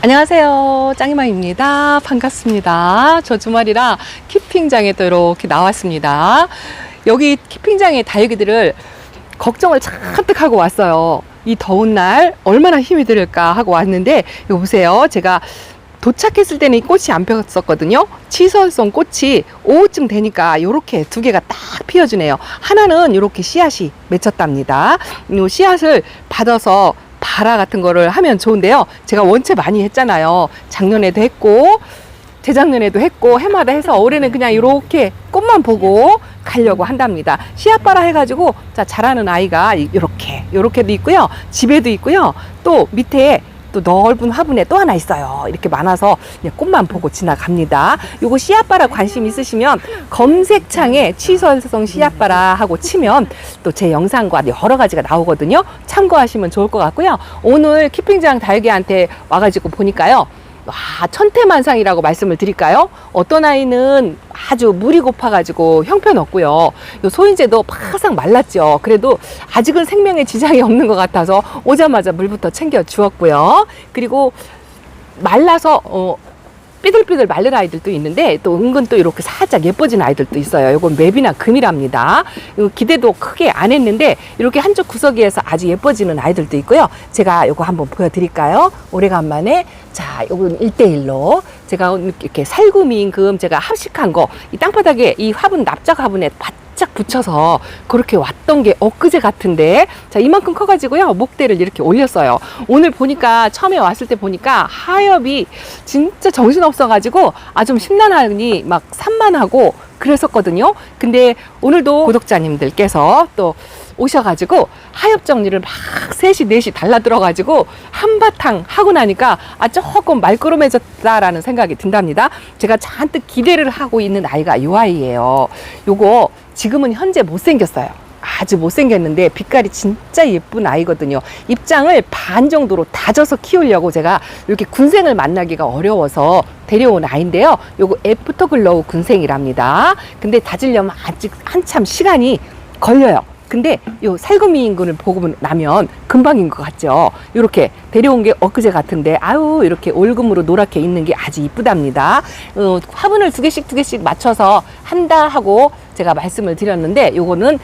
안녕하세요. 짱이맘입니다. 반갑습니다. 저 주말이라 키핑장에 또 이렇게 나왔습니다. 여기 키핑장에 다육이들을 걱정을 잔뜩 하고 왔어요. 이 더운 날 얼마나 힘이 들을까 하고 왔는데 이거 보세요. 제가 도착했을 때는 이 꽃이 안 폈었거든요. 치설송 꽃이 오후쯤 되니까 이렇게 두 개가 딱 피어주네요. 하나는 이렇게 씨앗이 맺혔답니다. 이 씨앗을 받아서 발화 같은 거를 하면 좋은데요. 제가 원체 많이 했잖아요. 작년에도 했고 재작년에도 했고 해마다 해서 올해는 그냥 이렇게 꽃만 보고 가려고 한답니다. 씨앗 발화 해가지고 자 자라는 아이가 이렇게도 있고요. 집에도 있고요. 또 밑에 또 넓은 화분에 또 하나 있어요. 이렇게 많아서 그냥 꽃만 보고 지나갑니다. 요거 씨앗바라 관심 있으시면 검색창에 치설성 씨앗바라 하고 치면 또 제 영상과 여러 가지가 나오거든요. 참고하시면 좋을 것 같고요. 오늘 키핑장 다육이한테 와가지고 보니까요. 와, 천태만상이라고 말씀을 드릴까요? 어떤 아이는 아주 물이 고파가지고 형편없고요. 요 소인재도 바싹 말랐죠. 그래도 아직은 생명에 지장이 없는 것 같아서 오자마자 물부터 챙겨 주었고요. 그리고 말라서 삐들삐들 마른 아이들도 있는데 또 은근 또 이렇게 살짝 예뻐진 아이들도 있어요. 이건 맵이나 금이랍니다. 이거 기대도 크게 안 했는데 이렇게 한쪽 구석이에서 아주 예뻐지는 아이들도 있고요. 제가 이거 한번 보여드릴까요? 오래간만에 자, 이건 1대1로 제가 이렇게 살구미임금 제가 합식한 거 이 땅바닥에 이 화분 납작 화분에 바짝 붙여서 그렇게 왔던 게 엊그제 같은데 자 이만큼 커가지고요 목대를 이렇게 올렸어요. 오늘 보니까 처음에 왔을 때 보니까 하엽이 진짜 정신없어가지고 좀 심란하니 막 산만하고 그랬었거든요. 근데 오늘도 구독자님들께서 또 오셔가지고 하엽 정리를 막 3시 4시 달라들어가지고 한바탕 하고 나니까 조금 말끄러매졌다라는 생각이 든답니다. 제가 잔뜩 기대를 하고 있는 아이가 이 아이예요. 요거 지금은 현재 못생겼어요. 아주 못생겼는데 빛깔이 진짜 예쁜 아이거든요. 입장을 반 정도로 다져서 키우려고 제가 이렇게 군생을 만나기가 어려워서 데려온 아이인데요. 요거 애프터글로우 군생이랍니다. 근데 다지려면 아직 한참 시간이 걸려요. 근데 요 살구미인군을 보고 나면 금방인 것 같죠. 이렇게 데려온 게 엊그제 같은데 이렇게 올금으로 노랗게 있는 게 아주 이쁘답니다. 화분을 두 개씩 맞춰서 한다 하고 제가 말씀을 드렸는데 요거는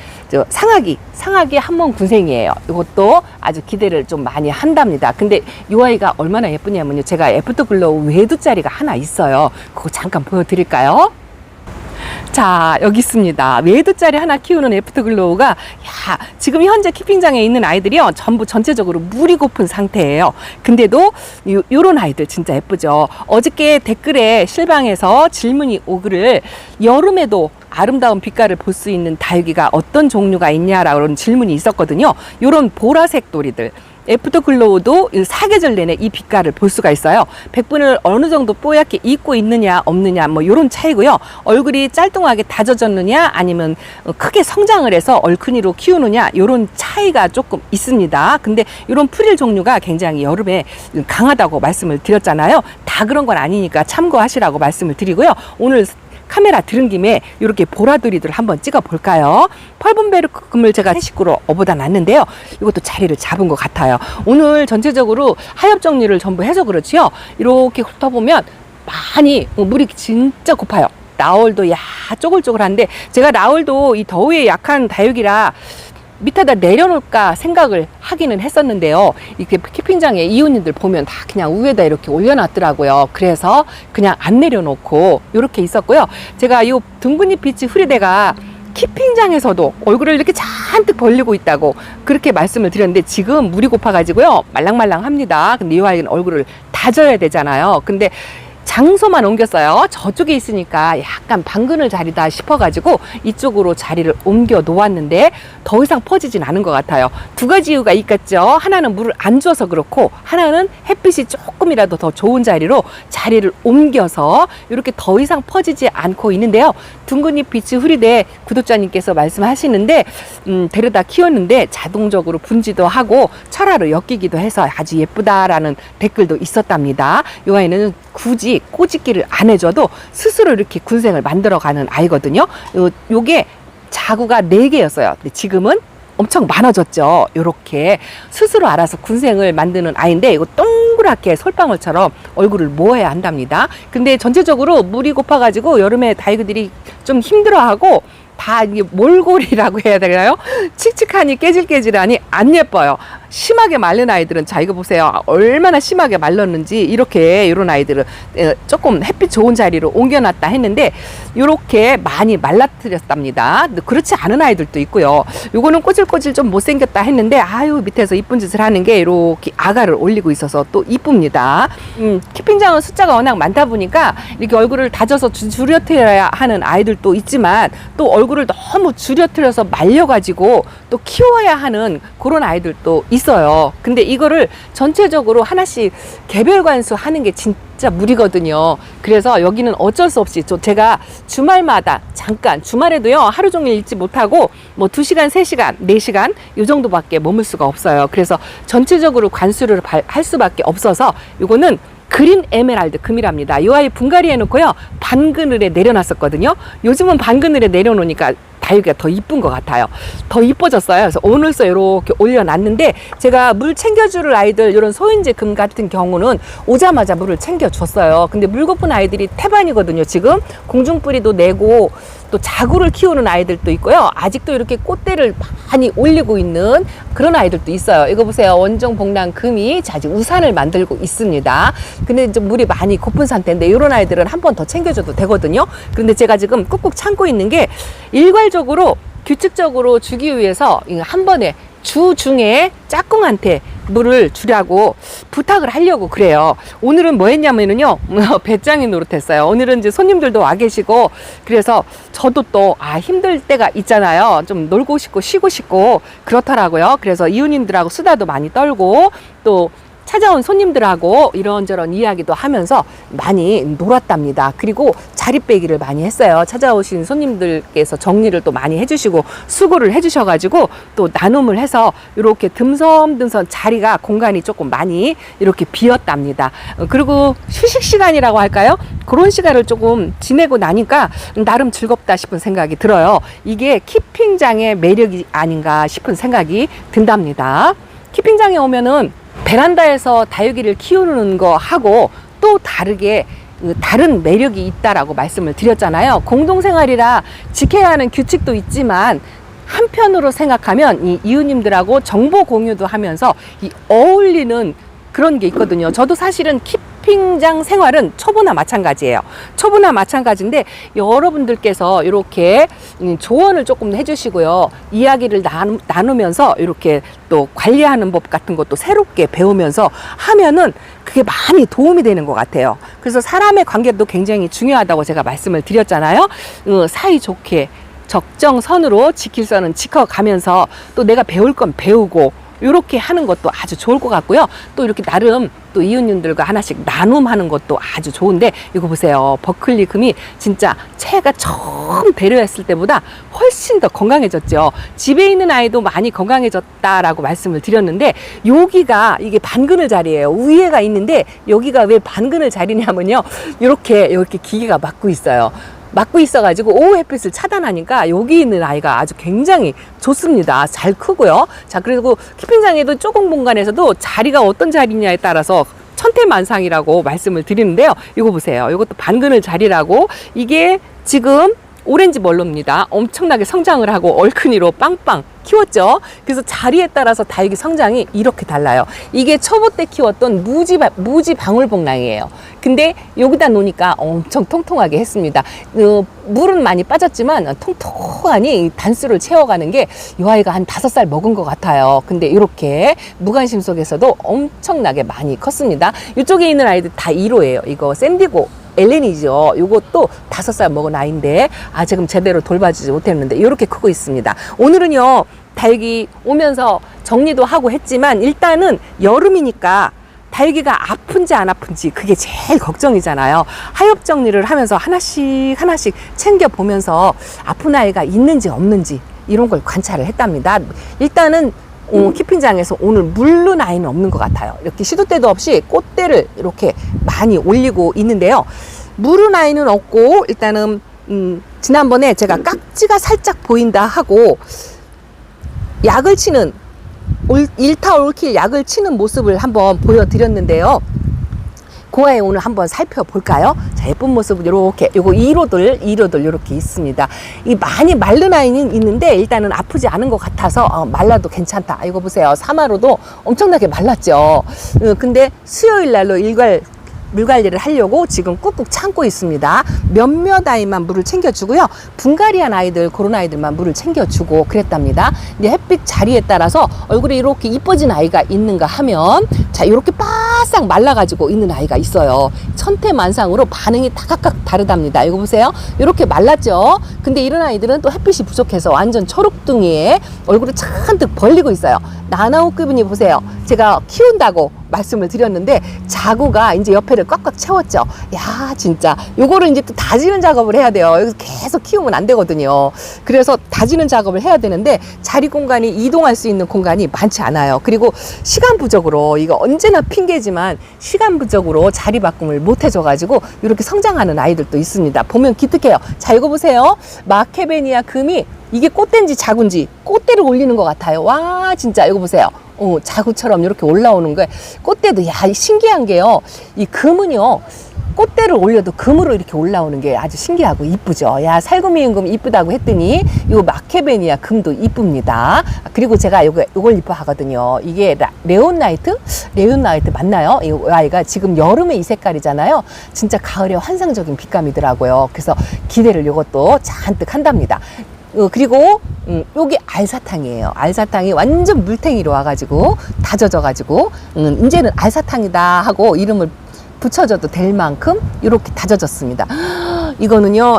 상하기 한몸 군생이에요. 이것도 아주 기대를 좀 많이 한답니다. 근데 이 아이가 얼마나 예쁘냐면요. 제가 애프터글로우 외두짜리가 하나 있어요. 그거 잠깐 보여드릴까요? 자, 여기 있습니다. 외두짜리 하나 키우는 애프터글로우가 지금 현재 키핑장에 있는 아이들이요 전부 전체적으로 물이 고픈 상태예요. 근데도 요런 아이들 진짜 예쁘죠. 어저께 댓글에 실방에서 질문이 오기를 여름에도 아름다운 빛깔을 볼 수 있는 다육이가 어떤 종류가 있냐라는 질문이 있었거든요. 요런 보라색 도리들 애프터글로우도 사계절 내내 이 빛깔을 볼 수가 있어요. 백분을 어느 정도 뽀얗게 입고 있느냐 없느냐 뭐 요런 차이고요. 얼굴이 짤뚱하게 다져졌느냐 아니면 크게 성장을 해서 얼큰이로 키우느냐 요런 차이가 조금 있습니다. 근데 요런 프릴 종류가 굉장히 여름에 강하다고 말씀을 드렸잖아요. 다 그런 건 아니니까 참고하시라고 말씀을 드리고요. 오늘 카메라 들은 김에 이렇게 보라돌이들 한번 찍어 볼까요? 펄분베르크금을 제가 3식구로 업어다 놨는데요. 이것도 자리를 잡은 것 같아요. 오늘 전체적으로 하엽 정리를 전부 해서 그렇지요. 이렇게 훑어보면 많이 물이 진짜 고파요. 라울도 쪼글쪼글한데 제가 라울도 이 더위에 약한 다육이라 밑에다 내려놓을까 생각을 하기는 했었는데요. 이렇게 키핑장에 이웃님들 보면 다 그냥 위에다 이렇게 올려놨더라고요. 그래서 그냥 안 내려놓고 이렇게 있었고요. 제가 이 둥근잎 빛이 흐리대가 키핑장에서도 얼굴을 이렇게 잔뜩 벌리고 있다고 그렇게 말씀을 드렸는데 지금 물이 고파가지고요. 말랑말랑합니다. 근데 이 아이는 얼굴을 다져야 되잖아요. 근데 장소만 옮겼어요. 저쪽에 있으니까 약간 방그늘 자리다 싶어가지고 이쪽으로 자리를 옮겨 놓았는데 더 이상 퍼지진 않은 것 같아요. 두 가지 이유가 있겠죠. 하나는 물을 안 줘서 그렇고 하나는 햇빛이 조금이라도 더 좋은 자리로 자리를 옮겨서 이렇게 더 이상 퍼지지 않고 있는데요. 둥근잎 빛이 흐리대 구독자님께서 말씀하시는데 데려다 키웠는데 자동적으로 분지도 하고 철화로 엮이기도 해서 아주 예쁘다라는 댓글도 있었답니다. 이 아이는 굳이 꼬집기를 안 해줘도 스스로 이렇게 군생을 만들어가는 아이거든요. 요게 자구가 4개였어요. 근데 지금은 엄청 많아졌죠. 요렇게 스스로 알아서 군생을 만드는 아이인데 이거 동그랗게 솔방울처럼 얼굴을 모아야 한답니다. 근데 전체적으로 물이 고파가지고 여름에 다이그들이 좀 힘들어하고 다 이게 몰골이라고 해야 되나요? 칙칙하니 깨질깨질하니 안 예뻐요. 심하게 마른 아이들은 자 이거 보세요. 얼마나 심하게 말랐는지 이렇게 이런 아이들은 조금 햇빛 좋은 자리로 옮겨놨다 했는데 이렇게 많이 말라뜨렸답니다. 그렇지 않은 아이들도 있고요. 요거는 꼬질꼬질 좀 못생겼다 했는데 아유 밑에서 이쁜 짓을 하는 게 이렇게 아가를 올리고 있어서 또 이쁩니다. 키핑장은 숫자가 워낙 많다 보니까 이렇게 얼굴을 다져서 줄여트려야 하는 아이들도 있지만 또 얼굴을 너무 줄여트려서 말려가지고 또 키워야 하는 그런 아이들도 있어요. 근데 이거를 전체적으로 하나씩 개별 관수 하는 게 진짜 무리거든요. 그래서 여기는 어쩔 수 없이 제가 주말마다 잠깐 주말에도요 하루 종일 읽지 못하고 뭐 2시간, 3시간, 4시간 이 정도밖에 머물 수가 없어요. 그래서 전체적으로 관수를 할 수밖에 없어서 이거는 그린 에메랄드 금이랍니다. 이 아이 분갈이 해놓고요 반그늘에 내려놨었거든요. 요즘은 반그늘에 내려놓으니까 다육이가 더 이쁜 것 같아요. 더 이뻐졌어요. 그래서 오늘서 이렇게 올려놨는데 제가 물 챙겨줄 아이들 이런 소인제 금 같은 경우는 오자마자 물을 챙겨줬어요. 근데 물 고픈 아이들이 태반이거든요. 지금 공중뿌리도 내고 또 자구를 키우는 아이들도 있고요. 아직도 이렇게 꽃대를 많이 올리고 있는 그런 아이들도 있어요. 이거 보세요. 원종 복랑 금이 아직 우산을 만들고 있습니다. 근데 이제 물이 많이 고픈 상태인데 이런 아이들은 한 번 더 챙겨줘도 되거든요. 그런데 제가 지금 꾹꾹 참고 있는 게 일괄적으로 규칙적으로 주기 위해서 한 번에 주 중에 짝꿍한테 물을 주라고 부탁을 하려고 그래요. 오늘은 뭐 했냐면요 배짱이 노릇했어요. 오늘은 이제 손님들도 와 계시고 그래서 저도 또 힘들 때가 있잖아요. 좀 놀고 싶고 쉬고 싶고 그렇더라고요. 그래서 이웃님들하고 수다도 많이 떨고 또 찾아온 손님들하고 이런저런 이야기도 하면서 많이 놀았답니다. 그리고 자리 빼기를 많이 했어요. 찾아오신 손님들께서 정리를 또 많이 해주시고 수고를 해주셔가지고 또 나눔을 해서 이렇게 듬성듬성 자리가 공간이 조금 많이 이렇게 비었답니다. 그리고 휴식 시간이라고 할까요? 그런 시간을 조금 지내고 나니까 나름 즐겁다 싶은 생각이 들어요. 이게 키핑장의 매력이 아닌가 싶은 생각이 든답니다. 키핑장에 오면은 베란다에서 다육이를 키우는 거 하고 또 다르게 다른 매력이 있다라고 말씀을 드렸잖아요. 공동생활이라 지켜야 하는 규칙도 있지만 한편으로 생각하면 이 이웃님들하고 정보 공유도 하면서 이 어울리는 그런 게 있거든요. 저도 사실은 키핑장 생활은 초보나 마찬가지예요. 초보나 마찬가지인데 여러분들께서 이렇게 조언을 조금 해주시고요. 이야기를 나누면서 이렇게 또 관리하는 법 같은 것도 새롭게 배우면서 하면은 그게 많이 도움이 되는 것 같아요. 그래서 사람의 관계도 굉장히 중요하다고 제가 말씀을 드렸잖아요. 사이좋게 적정선으로 지킬 선은 지켜가면서 또 내가 배울 건 배우고 이렇게 하는 것도 아주 좋을 것 같고요. 또 이렇게 나름 또 이웃님들과 하나씩 나눔하는 것도 아주 좋은데 이거 보세요. 버클리 금이 진짜 채가 처음 배려했을 때보다 훨씬 더 건강해졌죠. 집에 있는 아이도 많이 건강해졌다라고 말씀을 드렸는데 여기가 이게 반그늘 자리예요. 위에가 있는데 여기가 왜 반그늘 자리냐면요. 이렇게 기계가 막고 있어요. 막고 있어가지고 오후 햇빛을 차단하니까 여기 있는 아이가 아주 굉장히 좋습니다. 잘 크고요. 자, 그리고 키핑장에도 조금 공간에서도 자리가 어떤 자리냐에 따라서 천태만상이라고 말씀을 드리는데요. 이거 보세요. 이것도 반그늘 자리라고 이게 지금 오렌지 멀로입니다. 엄청나게 성장을 하고 얼큰이로 빵빵 키웠죠. 그래서 자리에 따라서 다육이 성장이 이렇게 달라요. 이게 초보 때 키웠던 무지 방울복랑이에요. 근데 여기다 놓으니까 엄청 통통하게 했습니다. 물은 많이 빠졌지만 통통하니 단수를 채워가는 게 이 아이가 한 5살 먹은 것 같아요. 근데 이렇게 무관심 속에서도 엄청나게 많이 컸습니다. 이쪽에 있는 아이들 다 1호예요. 이거 샌디고 엘렌이죠. 이것도 5살 먹은 아이인데 지금 제대로 돌봐주지 못했는데 이렇게 크고 있습니다. 오늘은요 다육이 오면서 정리도 하고 했지만 일단은 여름이니까 다육이가 아픈지 안 아픈지 그게 제일 걱정이잖아요. 하엽 정리를 하면서 하나씩 챙겨보면서 아픈 아이가 있는지 없는지 이런 걸 관찰을 했답니다. 일단은 키핑장에서 오늘 물른 아이는 없는 것 같아요. 이렇게 시도 때도 없이 꽃대를 이렇게 많이 올리고 있는데요. 물은 아이는 없고 일단은 지난번에 제가 깍지가 살짝 보인다 하고 약을 치는 일타 올킬 약을 치는 모습을 한번 보여드렸는데요. 그 아이 오늘 한번 살펴볼까요? 자, 예쁜 모습은 이렇게, 요거 2로들 이렇게 있습니다. 이 많이 마른 아이는 있는데 일단은 아프지 않은 것 같아서 말라도 괜찮다. 이거 보세요. 3화로도 엄청나게 말랐죠. 근데 수요일 날로 물 관리를 하려고 지금 꾹꾹 참고 있습니다. 몇몇 아이만 물을 챙겨주고요. 분갈이한 아이들, 그런 아이들만 물을 챙겨주고 그랬답니다. 이제 햇빛 자리에 따라서 얼굴이 이렇게 이뻐진 아이가 있는가 하면, 자, 이렇게 바싹 말라가지고 있는 아이가 있어요. 천태만상으로 반응이 다각각 다르답니다. 이거 보세요. 이렇게 말랐죠? 근데 이런 아이들은 또 햇빛이 부족해서 완전 초록둥이에 얼굴을 잔뜩 벌리고 있어요. 나나호급은이 보세요. 제가 키운다고 말씀을 드렸는데 자구가 이제 옆에를 꽉꽉 채웠죠. 야, 진짜 요거를 이제 또 다지는 작업을 해야 돼요. 여기서 계속 키우면 안 되거든요. 그래서 다지는 작업을 해야 되는데 자리 공간이 이동할 수 있는 공간이 많지 않아요. 그리고 시간 부족으로, 이거 언제나 핑계지만 시간 부족으로 자리 바꿈을 못 해줘가지고 이렇게 성장하는 아이들도 있습니다. 보면 기특해요. 자, 이거 보세요. 마케베니아 금이 이게 꽃대인지 자구인지 꽃대를 올리는 것 같아요. 와, 진짜 이거 보세요. 자구처럼 이렇게 올라오는 거예요. 꽃대도, 야, 신기한 게요. 이 금은요, 꽃대를 올려도 금으로 이렇게 올라오는 게 아주 신기하고 이쁘죠. 야, 살구미인 금 이쁘다고 했더니 요 마케베니아 금도 이쁩니다. 그리고 제가 요걸 이뻐 하거든요. 이게 레온나이트 맞나요? 이 아이가 지금 여름에 이 색깔이잖아요. 진짜 가을에 환상적인 빛감이더라고요. 그래서 기대를 요것도 잔뜩 한답니다. 그리고 요게 알사탕이에요. 알사탕이 완전 물탱이로 와가지고 다져져가지고 이제는 알사탕이다 하고 이름을 붙여줘도 될 만큼 이렇게 다져졌습니다. 이거는요,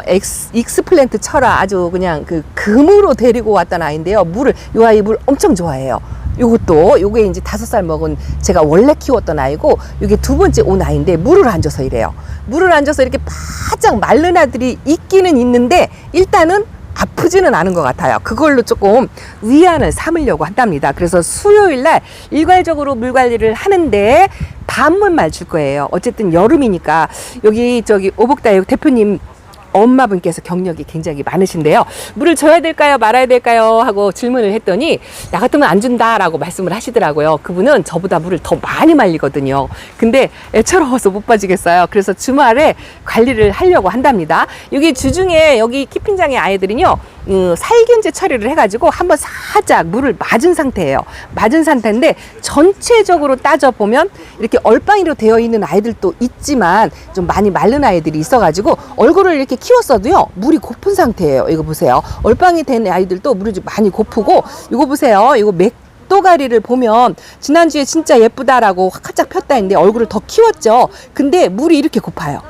익스플랜트 철화, 아주 그냥 그 금으로 데리고 왔던 아이인데요. 요 아이 물 엄청 좋아해요. 요게 이제 5살 먹은, 제가 원래 키웠던 아이고, 요게 2번째 온 아이인데 물을 안 줘서 이래요. 물을 안 줘서 이렇게 바짝 마른 아들이 있기는 있는데 일단은 아프지는 않은 것 같아요. 그걸로 조금 위안을 삼으려고 한답니다. 그래서 수요일 날 일괄적으로 물 관리를 하는데 반물만 줄 거예요. 어쨌든 여름이니까. 여기 오복다육 대표님 엄마분께서 경력이 굉장히 많으신데요. 물을 줘야 될까요? 말아야 될까요? 하고 질문을 했더니 나 같으면 안 준다라고 말씀을 하시더라고요. 그분은 저보다 물을 더 많이 말리거든요. 근데 애처로워서 못 빠지겠어요. 그래서 주말에 관리를 하려고 한답니다. 여기 주중에 여기 키핑장의 아이들은요, 살균제 처리를 해가지고 한번 살짝 물을 맞은 상태예요. 맞은 상태인데 전체적으로 따져보면 이렇게 얼빵이로 되어 있는 아이들도 있지만 좀 많이 마른 아이들이 있어가지고 얼굴을 이렇게 키웠어도요, 물이 고픈 상태예요. 이거 보세요. 얼빵이 된 아이들도 물이 좀 많이 고프고, 이거 보세요. 이거 맥도가리를 보면 지난주에 진짜 예쁘다라고 활짝 폈다 했는데 얼굴을 더 키웠죠. 근데 물이 이렇게 고파요.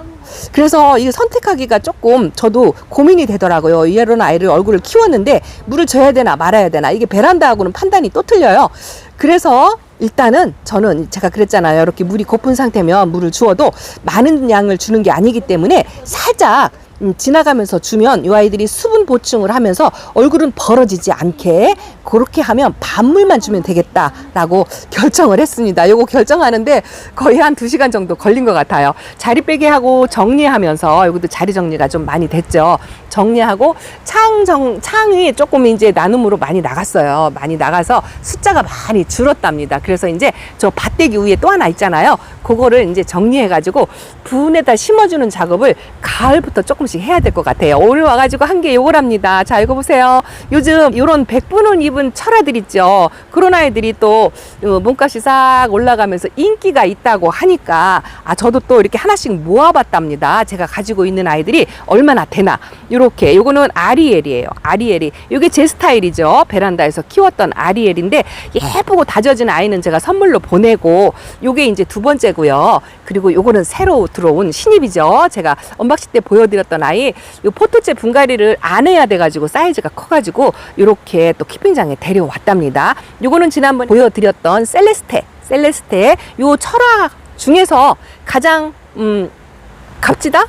그래서 이거 선택하기가 조금 저도 고민이 되더라고요. 이런 아이를 얼굴을 키웠는데 물을 줘야 되나 말아야 되나, 이게 베란다하고는 판단이 또 틀려요. 그래서 일단은 저는 제가 그랬잖아요. 이렇게 물이 고픈 상태면 물을 주어도 많은 양을 주는 게 아니기 때문에 살짝 지나가면서 주면 이 아이들이 수분 보충을 하면서 얼굴은 벌어지지 않게 그렇게 하면 반물만 주면 되겠다라고 결정을 했습니다. 요거 결정하는데 거의 한 2시간 정도 걸린 것 같아요. 자리 빼게 하고 정리하면서, 여기도 자리 정리가 좀 많이 됐죠. 정리하고 창이 조금 이제 나눔으로 많이 나갔어요. 많이 나가서 숫자가 많이 줄었답니다. 그래서 이제 저 밭대기 위에 또 하나 있잖아요. 그거를 이제 정리해가지고 분에다 심어주는 작업을 가을부터 조금씩 해야 될 것 같아요. 오늘 와가지고 한 게 요거랍니다. 자, 이거 보세요. 요즘 요런 100분은 입은 철화들 있죠. 그런 아이들이 또 몸값이 싹 올라가면서 인기가 있다고 하니까 저도 또 이렇게 하나씩 모아봤답니다. 제가 가지고 있는 아이들이 얼마나 되나. 요렇게 요거는 아리엘이에요. 아리엘이 요게 제 스타일이죠. 베란다에서 키웠던 아리엘인데 예쁘고 다져진 아이는 제가 선물로 보내고, 요게 이제 2번째고요. 그리고 요거는 새로 들어온 신입이죠. 제가 언박싱 때 보여드렸던 아이, 요 포토제 분갈이를 안 해야 돼가지고 사이즈가 커가지고 요렇게 또 키핑장에 데려왔답니다. 요거는 지난번 보여드렸던 셀레스테 요 철화 중에서 가장 값지다?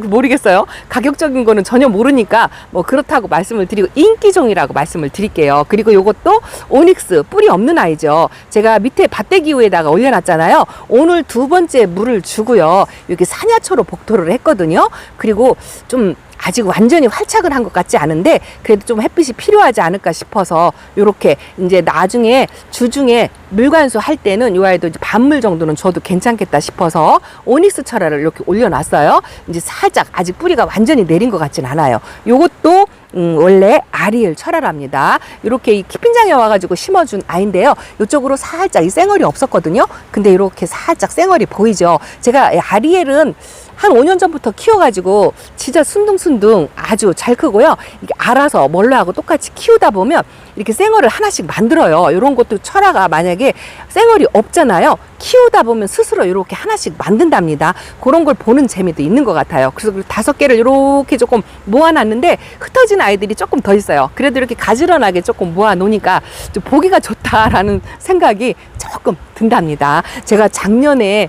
모르겠어요. 가격적인 거는 전혀 모르니까 뭐 그렇다고 말씀을 드리고, 인기종이라고 말씀을 드릴게요. 그리고 요것도 오닉스, 뿌리 없는 아이죠. 제가 밑에 밭대기 위에다가 올려놨잖아요. 오늘 2번째 물을 주고요. 여기 사냐초로 복토를 했거든요. 그리고 좀 아직 완전히 활착을 한 것 같지 않은데 그래도 좀 햇빛이 필요하지 않을까 싶어서 요렇게 이제 나중에 주중에 물관수 할 때는 요 아이도 이제 반물 정도는 줘도 괜찮겠다 싶어서 오닉스 철화를 이렇게 올려놨어요. 이제 살짝 아직 뿌리가 완전히 내린 것 같진 않아요. 요것도 원래 아리엘 철화랍니다. 이렇게 이 키핑장에 와가지고 심어준 아이인데요. 이쪽으로 살짝 이 쌩얼이 없었거든요. 근데 이렇게 살짝 쌩얼이 보이죠. 제가 아리엘은 한 5년 전부터 키워가지고 진짜 순둥순둥 아주 잘 크고요. 이게 알아서 멀라하고 똑같이 키우다 보면 이렇게 쌩얼을 하나씩 만들어요. 이런 것도 철화가 만약에 쌩얼이 없잖아요. 키우다 보면 스스로 이렇게 하나씩 만든답니다. 그런 걸 보는 재미도 있는 것 같아요. 그래서 5개를 이렇게 조금 모아놨는데 흩어진 아이들이 조금 더 있어요. 그래도 이렇게 가지런하게 조금 모아놓으니까 좀 보기가 좋다라는 생각이 조금 든답니다. 제가 작년에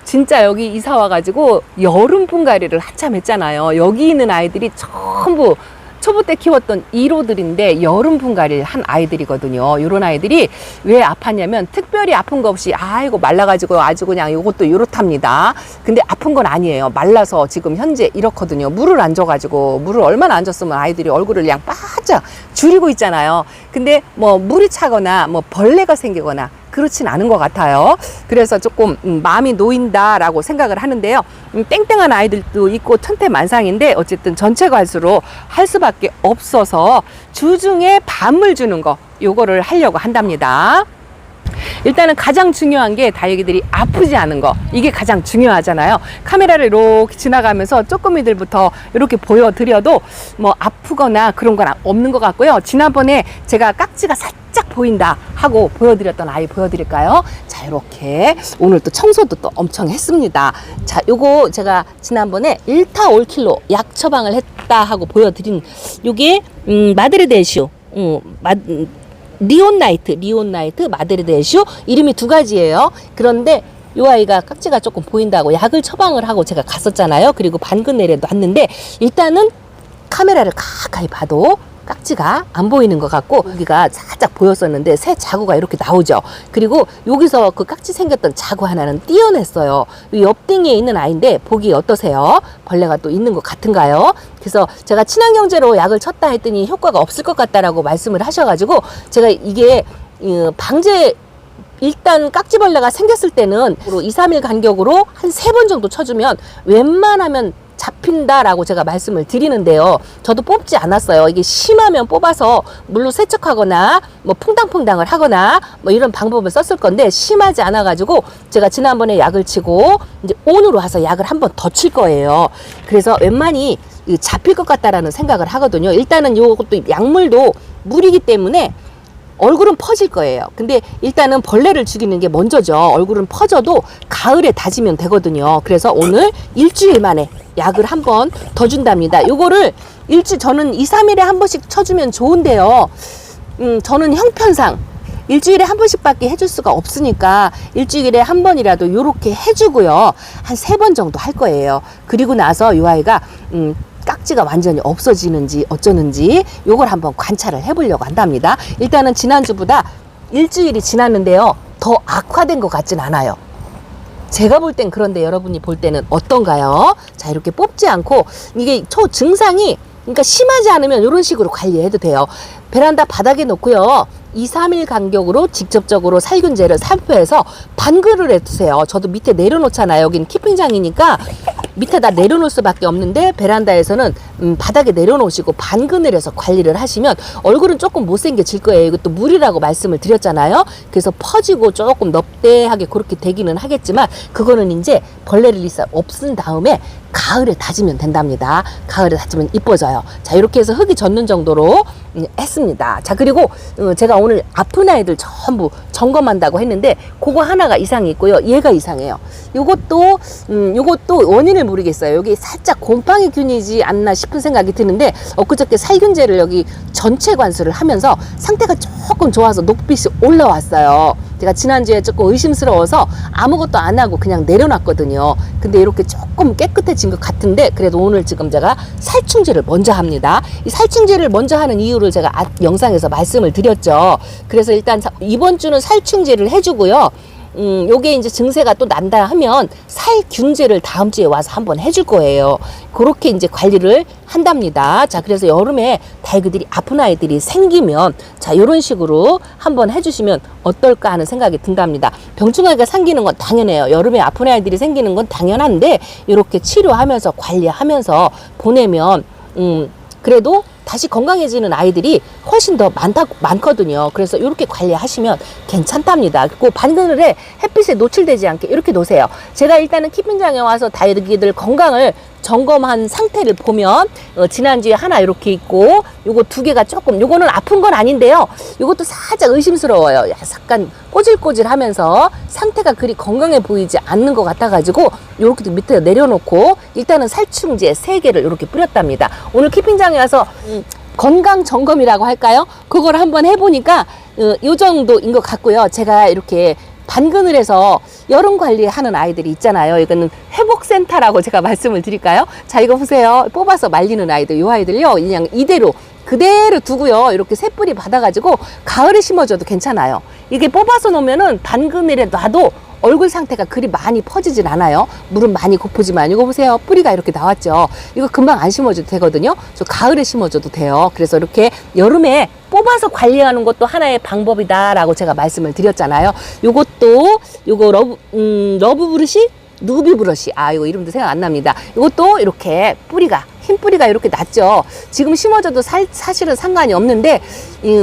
진짜 여기 이사 와가지고 여름 분갈이를 한참 했잖아요. 여기 있는 아이들이 전부 초보 때 키웠던 1호들인데 여름 분갈이를 한 아이들이거든요. 이런 아이들이 왜 아팠냐면 특별히 아픈 거 없이 아이고 말라가지고 아주 그냥 이것도 이렇답니다. 근데 아픈 건 아니에요. 말라서 지금 현재 이렇거든요. 물을 안 줘가지고 물을 얼마나 안 줬으면 아이들이 얼굴을 그냥 바짝 줄이고 있잖아요. 근데 뭐 물이 차거나 뭐 벌레가 생기거나 그렇진 않은 것 같아요. 그래서 조금 마음이 놓인다라고 생각을 하는데요. 땡땡한 아이들도 있고 천태만상인데 어쨌든 전체 관수로 할 수밖에 없어서 주중에 밤을 주는 거 요거를 하려고 한답니다. 일단은 가장 중요한 게 다육이들이 아프지 않은 거, 이게 가장 중요하잖아요. 카메라를 이렇게 지나가면서 쪼꼬미들부터 이렇게 보여드려도 뭐 아프거나 그런 건 없는 것 같고요. 지난번에 제가 깍지가 살짝 보인다 하고 보여드렸던 아이 보여드릴까요? 자, 이렇게 오늘 또 청소도 또 엄청 했습니다. 자, 요거 제가 지난번에 1타 올킬로 약 처방을 했다 하고 보여드린 요게 마드레데슈 리온나이트, 마드레데슈 이름이 2가지예요. 그런데 이 아이가 깍지가 조금 보인다고 약을 처방을 하고 제가 갔었잖아요. 그리고 반근 내려 놨는데 일단은 카메라를 가까이 봐도 깍지가 안 보이는 것 같고 여기가 살짝 보였었는데 새 자구가 이렇게 나오죠. 그리고 여기서 그 깍지 생겼던 자구 하나는 띄어냈어요. 이 옆등에 있는 아이인데 보기 어떠세요? 벌레가 또 있는 것 같은가요? 그래서 제가 친환경제로 약을 쳤다 했더니 효과가 없을 것 같다라고 말씀을 하셔가지고 제가 이게 방제 일단 깍지벌레가 생겼을 때는 2, 3일 간격으로 한 3번 정도 쳐주면 웬만하면 잡힌다라고 제가 말씀을 드리는데요. 저도 뽑지 않았어요. 이게 심하면 뽑아서 물로 세척하거나 뭐 퐁당퐁당을 하거나 뭐 이런 방법을 썼을 건데 심하지 않아 가지고 제가 지난번에 약을 치고 이제 오늘 와서 약을 한 번 더 칠 거예요. 그래서 웬만히 잡힐 것 같다라는 생각을 하거든요. 일단은 요것도 약물도 물이기 때문에 얼굴은 퍼질 거예요. 근데 일단은 벌레를 죽이는 게 먼저죠. 얼굴은 퍼져도 가을에 다지면 되거든요. 그래서 오늘 일주일 만에 약을 한 번 더 준답니다. 요거를 저는 2, 3일에 한 번씩 쳐주면 좋은데요. 저는 형편상 일주일에 한 번씩 밖에 해줄 수가 없으니까 일주일에 한 번이라도 요렇게 해주고요. 한 3번 정도 할 거예요. 그리고 나서 요 아이가 깍지가 완전히 없어지는지 어쩌는지 요걸 한번 관찰을 해보려고 한답니다. 일단은 지난주보다 일주일이 지났는데요. 더 악화된 것 같진 않아요. 제가 볼 땐 그런데 여러분이 볼 때는 어떤가요? 자, 이렇게 뽑지 않고 이게 증상이 그러니까 심하지 않으면 이런 식으로 관리해도 돼요. 베란다 바닥에 놓고요. 2, 3일 간격으로 직접적으로 살균제를 살포해서 반그릇 해두세요. 저도 밑에 내려놓잖아요. 여기는 키핑장이니까 밑에다 내려놓을 수밖에 없는데 베란다에서는 바닥에 내려놓으시고 반그늘에서 관리를 하시면 얼굴은 조금 못생겨질 거예요. 이것도 물이라고 말씀을 드렸잖아요. 그래서 퍼지고 조금 넙대하게 그렇게 되기는 하겠지만 그거는 이제 벌레를 없앤 다음에 가을에 다지면 된답니다. 가을에 다지면 이뻐져요. 자, 이렇게 해서 흙이 젖는 정도로 했습니다. 자, 그리고 제가 오늘 아픈 아이들 전부 점검한다고 했는데 그거 하나가 이상이 있고요. 얘가 이상해요. 요것도 원인을 모르겠어요. 여기 살짝 곰팡이균이지 않나 싶은 생각이 드는데 엊그저께 살균제를 여기 전체 관수를 하면서 상태가 조금 좋아서 녹빛이 올라왔어요. 제가 지난주에 조금 의심스러워서 아무것도 안 하고 그냥 내려놨거든요. 근데 이렇게 조금 깨끗해진 것 같은데 그래도 오늘 지금 제가 살충제를 먼저 합니다. 이 살충제를 먼저 하는 이유를 제가 영상에서 말씀을 드렸죠. 그래서 일단 이번 주는 살충제를 해주고요. 요게 이제 증세가 또 난다 하면 살균제를 다음 주에 와서 한번 해줄 거예요. 그렇게 이제 관리를 한답니다. 자, 그래서 여름에 달그들이 아픈 아이들이 생기면 자, 요런 식으로 한번 해주시면 어떨까 하는 생각이 든답니다. 병충해가 생기는 건 당연해요. 여름에 아픈 아이들이 생기는 건 당연한데 이렇게 치료하면서 관리하면서 보내면 그래도 다시 건강해지는 아이들이 훨씬 더 많거든요. 그래서 이렇게 관리하시면 괜찮답니다. 그리고 반그늘에 햇빛에 노출되지 않게 이렇게 놓으세요. 제가 일단은 키핑장에 와서 달기들 건강을 점검한 상태를 보면 지난주에 하나 이렇게 있고 요거 두 개가 조금 요거는 아픈 건 아닌데요. 요것도 살짝 의심스러워요. 약간 꼬질꼬질 하면서 상태가 그리 건강해 보이지 않는 것 같아가지고 요렇게 밑에 내려놓고 일단은 살충제 3개를 이렇게 뿌렸답니다. 오늘 키핑장에 와서 건강 점검이라고 할까요? 그걸 한번 해보니까 요 정도인 것 같고요. 제가 이렇게 반그늘에서 여름 관리하는 아이들이 있잖아요. 이거는 회복센터라고 제가 말씀을 드릴까요? 자, 이거 보세요. 뽑아서 말리는 아이들, 요 아이들요. 그냥 이대로 그대로 두고요. 이렇게 새뿌리 받아가지고 가을에 심어줘도 괜찮아요. 이게 뽑아서 놓으면은 반그늘에 놔도 얼굴 상태가 그리 많이 퍼지진 않아요. 물은 많이 고프지만 이거 보세요. 뿌리가 이렇게 나왔죠. 이거 금방 안 심어줘도 되거든요. 저 가을에 심어줘도 돼요. 그래서 이렇게 여름에 뽑아서 관리하는 것도 하나의 방법이다라고 제가 말씀을 드렸잖아요. 요것도 요거 러브 브러쉬? 누비 브러쉬. 아, 이거 이름도 생각 안 납니다. 이것도 이렇게 뿌리가 흰 뿌리가 이렇게 났죠. 지금 심어줘도 사실은 상관이 없는데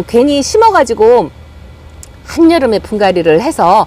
괜히 심어가지고 한여름에 분갈이를 해서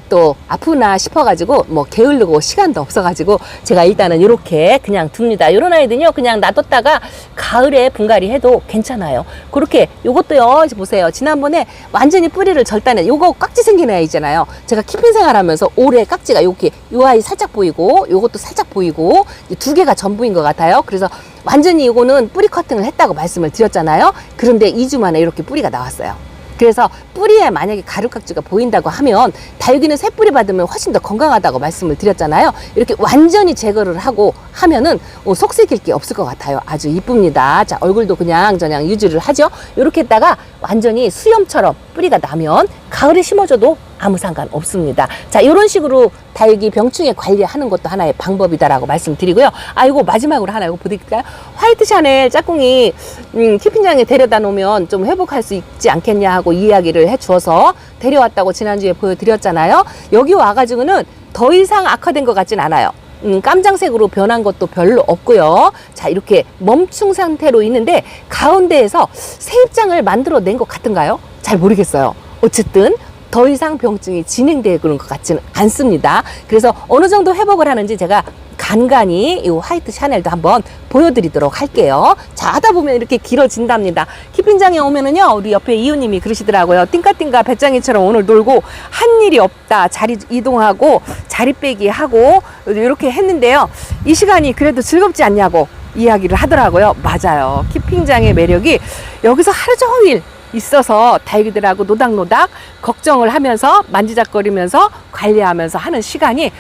또 아프나 싶어가지고 뭐 게으르고 시간도 없어가지고 제가 일단은 이렇게 그냥 둡니다. 이런 아이들은요 그냥 놔뒀다가 가을에 분갈이 해도 괜찮아요. 그렇게 요것도요 보세요. 지난번에 완전히 뿌리를 절단해. 요거 깍지 생긴 애 있잖아요. 제가 키핑 생활하면서 올해 깍지가 이렇게 요 아이 살짝 보이고 요것도 살짝 보이고 이 2개가 전부인 것 같아요. 그래서 완전히 요거는 뿌리 커팅을 했다고 말씀을 드렸잖아요. 그런데 2주 만에 이렇게 뿌리가 나왔어요. 그래서 뿌리에 만약에 가루깍지가 보인다고 하면 달기는 새 뿌리 받으면 훨씬 더 건강하다고 말씀을 드렸잖아요. 이렇게 완전히 제거를 하고 하면은 속 새길 게 없을 것 같아요. 아주 이쁩니다. 자, 얼굴도 그냥 유지를 하죠. 이렇게 했다가 완전히 수염처럼 뿌리가 나면 가을에 심어줘도 아무 상관 없습니다. 자, 이런 식으로 달기 병충해 관리하는 것도 하나의 방법이다라고 말씀드리고요. 아, 이거 마지막으로 하나 이거 보여드릴까요? 화이트 샤넬 짝꿍이 키핑장에 데려다 놓으면 좀 회복할 수 있지 않겠냐 하고 이야기를 해주어서 데려왔다고 지난주에 보여드렸잖아요. 여기 와가지고는 더 이상 악화된 것 같진 않아요. 깜장색으로 변한 것도 별로 없고요. 자, 이렇게 멈춘 상태로 있는데 가운데에서 세입장을 만들어낸 것 같은가요? 잘 모르겠어요. 어쨌든 더 이상 병증이 진행되는 것 같지는 않습니다. 그래서 어느 정도 회복을 하는지 제가 간간히 이 화이트 샤넬도 한번 보여드리도록 할게요. 자, 하다 보면 이렇게 길어진답니다. 키핑장에 오면은요, 우리 옆에 이웃님이 그러시더라고요. 띵까띵까 배짱이처럼 오늘 놀고 한 일이 없다. 자리 이동하고 자리 빼기 하고 이렇게 했는데요. 이 시간이 그래도 즐겁지 않냐고 이야기를 하더라고요. 맞아요. 키핑장의 매력이 여기서 하루 종일 있어서 달기들하고 노닥노닥 걱정을 하면서 만지작거리면서 관리하면서 하는 시간이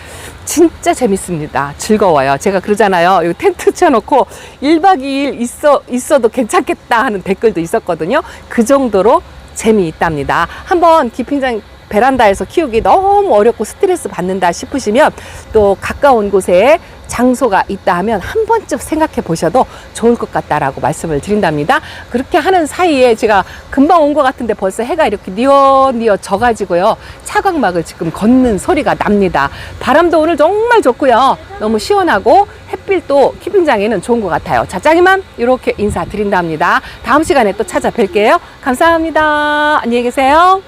진짜 재밌습니다. 즐거워요. 제가 그러잖아요. 여기 텐트 쳐놓고 1박 2일 있어도 괜찮겠다 하는 댓글도 있었거든요. 그 정도로 재미있답니다. 한번 키핑장 베란다에서 키우기 너무 어렵고 스트레스 받는다 싶으시면 또 가까운 곳에 장소가 있다 하면 한 번쯤 생각해 보셔도 좋을 것 같다라고 말씀을 드린답니다. 그렇게 하는 사이에 제가 금방 온 것 같은데 벌써 해가 이렇게 뉘어 져가지고요. 차광막을 지금 걷는 소리가 납니다. 바람도 오늘 정말 좋고요. 너무 시원하고 햇빛도 키핑장에는 좋은 것 같아요. 자, 짱이만 이렇게 인사드린답니다. 다음 시간에 또 찾아뵐게요. 감사합니다. 안녕히 계세요.